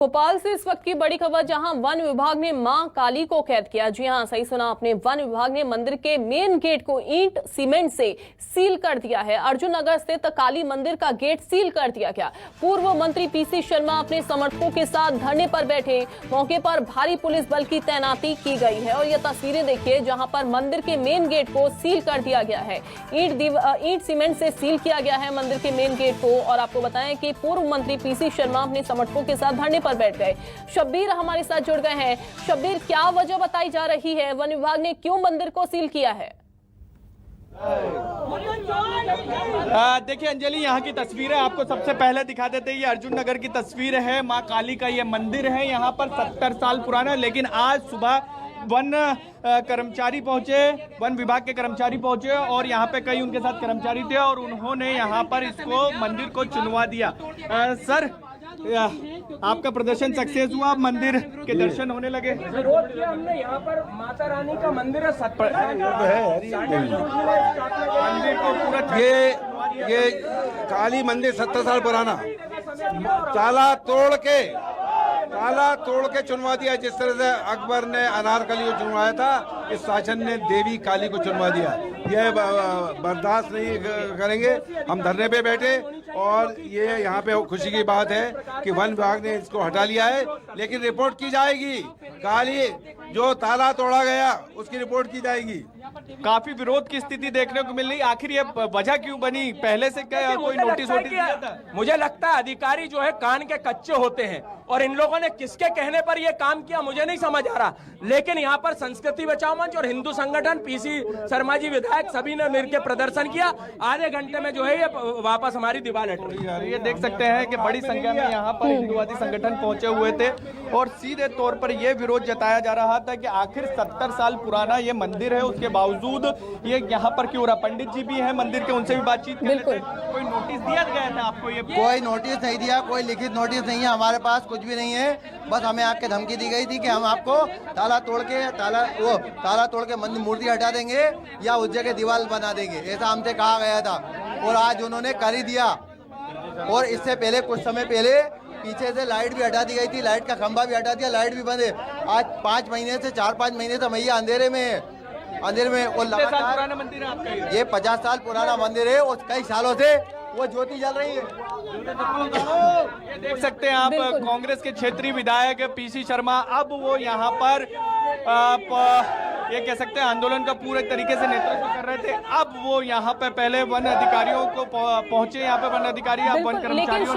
भोपाल से इस वक्त की बड़ी खबर, जहां वन विभाग ने मां काली को कैद किया। जी हां, सही सुना आपने। वन विभाग ने मंदिर के मेन गेट को ईंट सीमेंट से सील कर दिया है। अर्जुन नगर स्थित काली मंदिर का गेट सील कर दिया गया। पूर्व मंत्री पीसी शर्मा अपने समर्थकों के साथ धरने पर बैठे। मौके पर भारी पुलिस बल की तैनाती की गई है और ये तस्वीरें देखिए, जहां पर मंदिर के मेन गेट को सील कर दिया गया है। ईंट सीमेंट से सील किया गया है मंदिर के मेन गेट को। और आपको बताएं कि पूर्व मंत्री पीसी शर्मा अपने समर्थकों के साथ धरने पर बैठ गए। शब्बीर हमारे साथ जुड़ गए हैं। शब्बीर, क्या वजह बताई जा रही है? वन विभाग ने क्यों मंदिर को सील किया है? देखिए अंजलि, यहाँ की तस्वीरें आपको सबसे पहले दिखा देते हैं। ये अर्जुन नगर की तस्वीर है। माँ काली का ये मंदिर है, यहाँ पर 70 साल पुराना। लेकिन आज सुबह वन कर्मचारी पहुंचे, वन विभाग के कर्मचारी पहुंचे और यहाँ पे कई उनके साथ कर्मचारी थे और उन्होंने यहाँ पर इसको मंदिर को चुनवा दिया। सर, आपका प्रदर्शन सक्सेस हुआ, मंदिर के दर्शन होने लगे? विरोध किया हमने। यहाँ पर माता रानी का मंदिर है, मंदिर को पूरा ये काली मंदिर 70 साल पुराना ताला तोड़ के चुनवा दिया। जिस तरह से अकबर ने अनारकली को चुनवाया था, इस शासन ने देवी काली को चुनवा दिया। यह बर्दाश्त नहीं करेंगे। हम धरने पे बैठे और ये यहाँ पे खुशी की बात है कि वन विभाग ने इसको हटा लिया है, लेकिन रिपोर्ट की जाएगी। काली जो ताला तोड़ा गया उसकी रिपोर्ट की जाएगी। काफी विरोध की स्थिति देखने को मिल रही। आखिर ये वजह क्यों बनी? पहले से क्या कोई नोटिस दिया था? मुझे लगता है अधिकारी जो है कान के कच्चे होते हैं और इन लोगों ने किसके कहने पर ये काम किया मुझे नहीं समझ आ रहा। लेकिन यहाँ पर संस्कृति बचाओ मंच और हिंदू संगठन, पीसी शर्मा जी विधायक, सभी ने मिलकर प्रदर्शन किया। आधे घंटे में जो है ये वापस हमारी दीवार हट रही। ये देख सकते हैं कि बड़ी संख्या में यहाँ पर हिंदुवादी संगठन पहुंचे हुए थे और सीधे तौर पर यह विरोध जताया जा रहा था कि आखिर 70 साल पुराना ये मंदिर है, उसके बावजूद ये यहाँ पर क्यों रहा। पंडित जी भी हैं मंदिर के, उनसे भी बातचीत कर लेते हैं। कोई नोटिस दिया गया था आपको? ये कोई नोटिस नहीं दिया, कोई लिखित नोटिस नहीं है हमारे पास, कुछ भी नहीं है। बस हमें आके धमकी दी गई थी कि हम आपको ताला तोड़ के मंदिर मूर्ति हटा देंगे या उस जगह दीवार बना देंगे, ऐसा हमसे कहा गया था। और आज उन्होंने कर ही दिया। और इससे पहले कुछ समय पहले पीछे से लाइट भी हटा दी गई थी, लाइट का खंभा भी हटा दिया, लाइट भी बंद है। आज 4-5 महीने से मैया अंधेरे में है, अंधेरे में। और लगातार मंदिर है आपका? ये 50 साल पुराना मंदिर है और कई सालों से वो ज्योति जल रही है। ये देख सकते हैं आप, कांग्रेस के क्षेत्रीय विधायक पीसी शर्मा, अब वो यहाँ पर ये कह सकते हैं आंदोलन का पूरे तरीके से नेतृत्व कर रहे थे। अब वो यहाँ पे पहले वन अधिकारियों को पहुंचे, यहाँ पे वन अधिकारी, वन कर्मचारियों।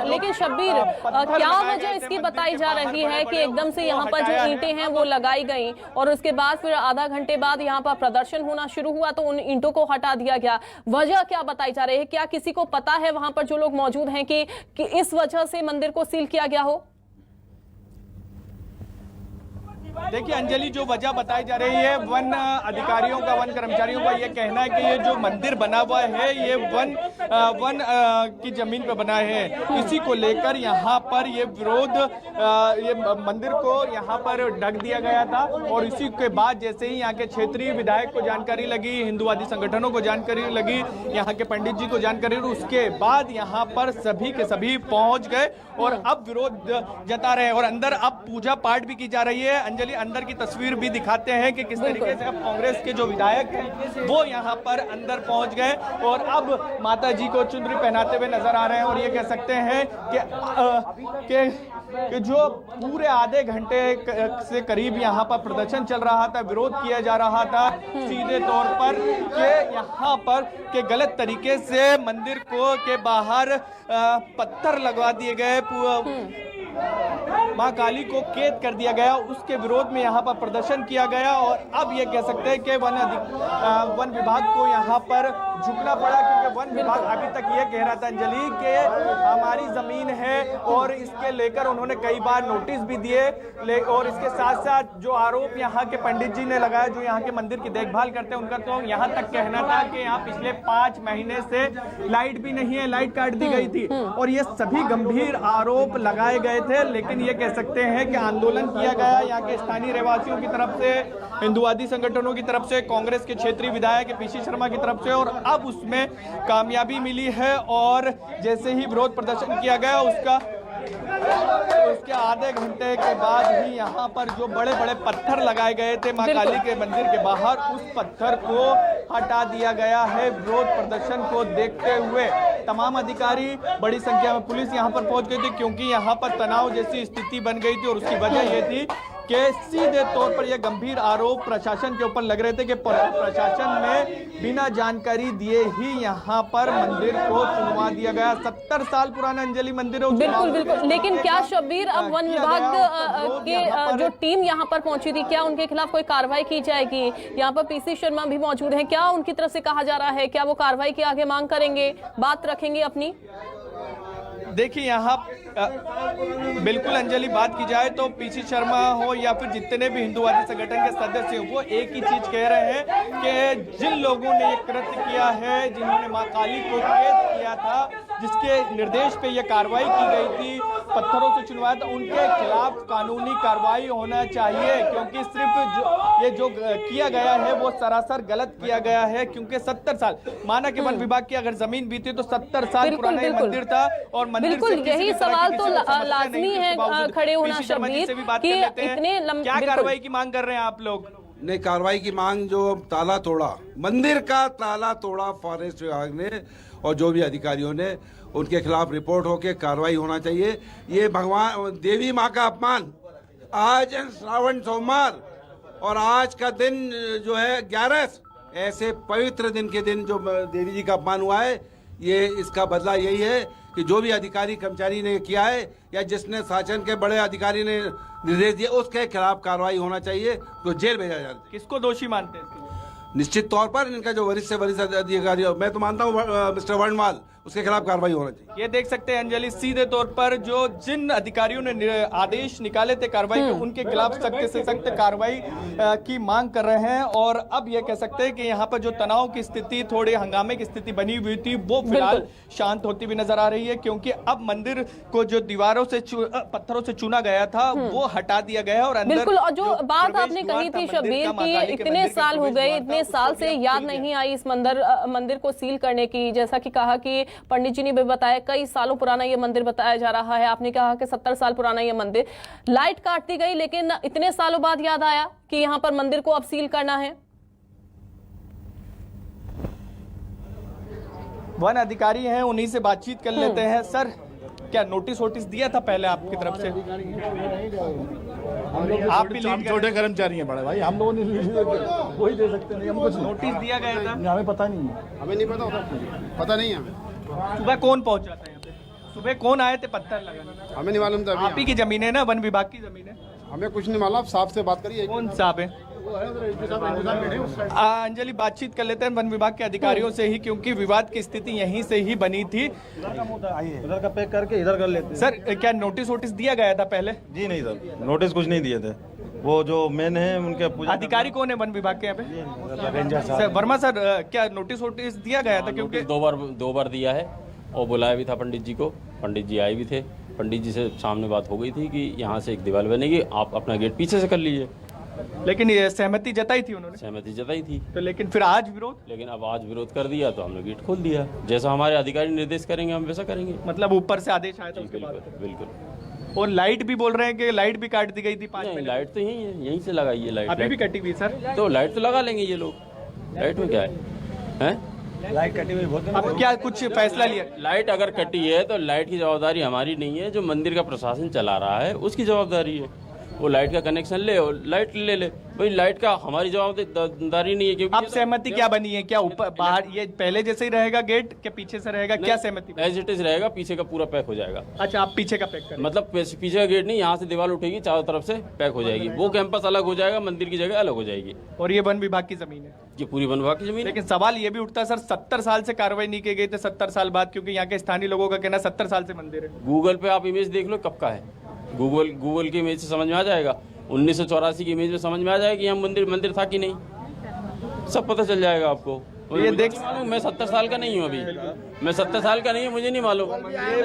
लेकिन शब्बीर, क्या वजह इसकी बताई जा रही है कि एकदम से यहाँ पर जो ईंटें हैं वो लगाई गई और उसके बाद फिर आधा घंटे बाद यहाँ पर प्रदर्शन होना शुरू हुआ तो उन ईंटों को हटा दिया गया? वजह क्या बताई जा रही है? क्या किसी को पता है वहां पर जो लोग मौजूद हैं कि इस वजह से मंदिर को सील किया गया हो? देखिए अंजलि, जो वजह बताई जा रही है, वन अधिकारियों का, वन कर्मचारियों का ये कहना है कि ये जो मंदिर बना हुआ है ये वन की जमीन पर बना है। इसी को लेकर यहाँ पर ये विरोध, ये मंदिर को यहाँ पर ढक दिया गया था। और इसी के बाद जैसे ही यहाँ के क्षेत्रीय विधायक को जानकारी लगी, हिंदुवादी संगठनों को जानकारी लगी, यहाँ के पंडित जी को जानकारी, उसके बाद यहाँ पर सभी के सभी पहुंच गए और अब विरोध जता रहे हैं। और अंदर अब पूजा पाठ भी की जा रही है। अंजलि, अंदर की तस्वीर भी दिखाते हैं कि किस तरीके से अब कांग्रेस के जो विधायक हैं वो यहाँ पर अंदर पहुंच गए और अब माता जी को चुनरी पहनाते हुए नजर आ रहे हैं। और ये कह सकते हैं कि जो पूरे आधे घंटे से करीब यहाँ पर प्रदर्शन चल रहा था, विरोध किया जा रहा था सीधे तौर पर कि यहाँ पर के गलत तरीके से मंदिर को के बाहर पत्थर लगवा दिए गए, मां काली को कैद कर दिया गया, उसके विरोध में यहाँ पर प्रदर्शन किया गया। और अब ये कह सकते हैं कि वन विभाग को यहाँ पर झुकना पड़ा, क्योंकि वन विभाग अभी तक ये कह रहा था अंजलि कि हमारी जमीन है और इसके लेकर उन्होंने कई बार नोटिस भी दिए। और इसके साथ साथ जो आरोप यहाँ के पंडित जी ने लगाया, जो यहाँ के मंदिर की देखभाल करते हैं, उनका तो यहाँ तक कहना था कि यहाँ पिछले 5 महीने से लाइट भी नहीं है, लाइट काट दी गई थी। और ये सभी गंभीर आरोप लगाए गए थे। लेकिन ये कह सकते हैं कि आंदोलन किया गया यहाँ के स्थानीय रहवासियों की तरफ से, हिंदुवादी संगठनों की तरफ से, कांग्रेस के क्षेत्रीय विधायक पीसी शर्मा की तरफ से, और अब उसमें कामयाबी मिली है। और जैसे ही विरोध प्रदर्शन किया गया उसका तो उसके आधे घंटे के बाद ही यहाँ पर जो बड़े बड़े पत्थर लगाए गए थे मां काली के मंदिर के बाहर, उस पत्थर को हटा दिया गया है। विरोध प्रदर्शन को देखते हुए तमाम अधिकारी, बड़ी संख्या में पुलिस यहाँ पर पहुंच गई थी, क्योंकि यहाँ पर तनाव जैसी स्थिति बन गई थी। और उसकी वजह ये थी कि सीधे तौर पर यह गंभीर आरोप प्रशासन के ऊपर लग रहे थे कि प्रशासन ने बिना जानकारी दिए ही यहाँ पर मंदिर को चुनवा दिया गया। 70 साल पुराना अंजलि मंदिर है। बिल्कुल बिल्कुल, लेकिन क्या शब्बीर अब वन विभाग के जो टीम यहाँ पर पहुंची थी, क्या उनके खिलाफ कोई कार्रवाई की जाएगी? यहाँ पर पीसी शर्मा भी मौजूद हैं, क्या उनकी तरफ से कहा जा रहा है, क्या वो कार्रवाई की आगे मांग करेंगे, बात रखेंगे अपनी? देखिए यहाँ बिल्कुल अंजलि, बात की जाए तो पीसी शर्मा हो या फिर जितने भी हिंदूवादी संगठन के सदस्य हो, वो एक ही चीज कह रहे हैं कि जिन लोगों ने ये कृत्य किया है, जिन्होंने मां काली को कैद किया था, जिसके निर्देश पे ये कार्रवाई की गई थी, पत्थरों से चुनवाया था, उनके खिलाफ कानूनी कार्रवाई होना चाहिए। क्योंकि सिर्फ ये जो किया गया है वो सरासर गलत किया गया है। क्योंकि 70 साल माना कि वन विभाग की अगर जमीन भी थी तो 70 साल पुराना ये मंदिर था। और बिल्कुल यही सवाल तो लाजमी है खड़े होना शब्बीर कि इतने क्या कार्रवाई की मांग कर रहे हैं आप लोग? नहीं, कार्रवाई की मांग, जो ताला तोड़ा, मंदिर का ताला तोड़ा फॉरेस्ट विभाग ने और जो भी अधिकारियों ने, उनके खिलाफ रिपोर्ट होके कार्रवाई होना चाहिए। ये भगवान देवी माँ का अपमान, आज श्रावण सोमवार और आज का दिन जो है 11, ऐसे पवित्र दिन के दिन जो देवी जी का अपमान हुआ है, ये इसका बदला यही है कि जो भी अधिकारी कर्मचारी ने किया है या जिसने शासन के बड़े अधिकारी ने निर्देश दिए, उसके खिलाफ कार्रवाई होना चाहिए, तो जेल भेजा जाए। किसको दोषी मानते हैं? निश्चित तौर पर इनका जो वरिष्ठ से वरिष्ठ अधिकारी, मैं तो मानता हूँ मिस्टर वर्णवाल, उसके खिलाफ कार्रवाई होना चाहिए। ये देख सकते हैं अंजलि, सीधे तौर पर जो जिन अधिकारियों ने आदेश निकाले थे कार्रवाई के, उनके खिलाफ सख्त से सख्त कार्रवाई की मांग कर रहे हैं। और अब ये कह सकते हैं कि यहाँ पर जो तनाव की स्थिति, थोड़े हंगामे की स्थिति बनी हुई थी, वो फिलहाल शांत होती हुई नजर आ रही है। क्योंकि अब मंदिर को जो दीवारों से पत्थरों से चुना गया था वो हटा दिया गया है। और अंदर बिल्कुल, और जो बात आपने कही थी शब्बीर की इतने साल हो गए, इतने साल से याद नहीं आई इस मंदिर को सील करने की, जैसा कि कहा कि पंडित जी ने भी बताया कई सालों पुराना ये मंदिर बताया जा रहा है। आपने कहा कि 70 साल पुराना ये मंदिर, लाइट काट दी गई, लेकिन इतने सालों बाद याद आया कि यहाँ पर मंदिर को अब सील करना है। वन अधिकारी हैं, उन्हीं से बातचीत कर लेते हैं। सर, क्या नोटिस दिया था पहले आपकी तरफ से? आप भी छोटे कर्मचारी हैं बड़े भाई, हम लोगों ने वही दे सकते नहीं। हम कुछ नोटिस दिया गया था? हमें पता नहीं है, हमें नहीं पता नहीं है। सुबह कौन पहुंचा था यहाँ पे? सुबह कौन आए थे पत्थर लगाने? हमें नहीं मालूम था। आप ही की जमीन है ना, वन विभाग की जमीन है? हमें कुछ नहीं मालूम, साहब से बात करिए। कौन साहब है? अंजलि, बातचीत कर लेते हैं वन विभाग के अधिकारियों से ही, क्योंकि विवाद की स्थिति यहीं से ही बनी थी। इधर का पैक करके इधर कर लेते हैं। सर, क्या नोटिस दिया गया था पहले? जी नहीं सर, नोटिस कुछ नहीं दिए थे। वो जो मेन है उनके अधिकारी कौन है वन विभाग के यहाँ पे? रेंजर सर वर्मा सर, क्या नोटिस दिया गया था? क्योंकि दो बार दिया है और बुलाया भी था पंडित जी को, पंडित जी आए भी थे। पंडित जी से सामने बात हो गई थी कि यहाँ से एक दीवार बनेगी, आप अपना गेट पीछे से कर लीजिए। लेकिन ये सहमति जताई थी उन्होंने? सहमति जताई थी। तो लेकिन फिर आज विरोध? लेकिन अब आज विरोध कर दिया तो हमने गेट खोल दिया। जैसा हमारे अधिकारी निर्देश करेंगे हम वैसा करेंगे। मतलब ऊपर से आदेश आया था उसके बाद? बिल्कुल। और लाइट भी बोल रहे हैं कि लाइट भी काट दी गई थी 5 मिनट। लाइट तो यही है, यहीं से लगाई है लाइट। अभी भी कटी हुई सर? तो लाइट तो लगा लेंगे ये लोग, लाइट में क्या है? लाइट कटी हुई बहुत। अब क्या कुछ फैसला लिया? लाइट अगर कटी है तो लाइट की जवाबदारी हमारी नहीं है, जो मंदिर का प्रशासन चला रहा है उसकी जवाबदारी है। वो लाइट का कनेक्शन ले और लाइट ले भाई, लाइट का हमारी जवाबदारी नहीं है। क्योंकि अब सहमति क्या बनी है? क्या ऊपर बाहर ये पहले जैसे ही रहेगा गेट के पीछे से रहेगा? क्या सहमति? एज इट इज रहेगा, पीछे का पूरा पैक हो जाएगा। अच्छा, आप पीछे का पैक करें? मतलब पीछे का गेट नहीं, यहाँ से दीवार उठेगी, चारों तरफ से पैक हो जाएगी। वो कैंपस अलग हो जाएगा, मंदिर की जगह अलग हो जाएगी। और ये वन विभाग की जमीन है? ये पूरी वन विभाग की जमीन है। लेकिन सवाल ये भी उठता है सर, 70 साल से कार्रवाई नहीं की गई थी, 70 साल बाद, क्योंकि यहाँ के स्थानीय लोगों का कहना 70 साल से मंदिर है। गूगल पे आप इमेज देख लो कब का है, गूगल की इमेज से समझ में आ जाएगा। 1984 की इमेज में समझ में आ जाएगा कि यहाँ मंदिर था कि नहीं, सब पता चल जाएगा आपको। ये देख, मैं 70 साल का नहीं हूँ अभी, मैं 70 साल का नहीं है, मुझे नहीं मालूम। ये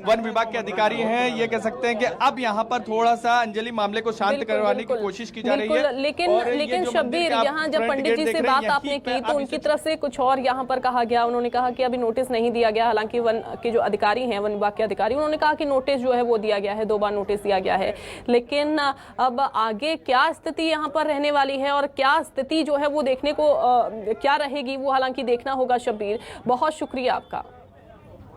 वन विभाग के अधिकारी हैं, ये कह सकते हैं कि अब यहाँ पर थोड़ा सा अंजलि मामले को शांत करवाने की कोशिश की जा रही है। लेकिन शब्बीर, यहाँ जब पंडित जी से बात आपने की तो उनकी तरफ से कुछ और यहाँ पर कहा गया। उन्होंने कहा कि अभी नोटिस नहीं दिया गया, हालांकि वन के जो अधिकारी हैं, वन विभाग के अधिकारी, उन्होंने कहा कि नोटिस जो है वो दिया गया है, 2 बार नोटिस दिया गया है। लेकिन अब आगे क्या स्थिति यहाँ पर रहने वाली है और क्या स्थिति जो है वो देखने को क्या रहेगी, वो हालांकि देखना होगा। शब्बीर, बहुत शुक्रिया आपका।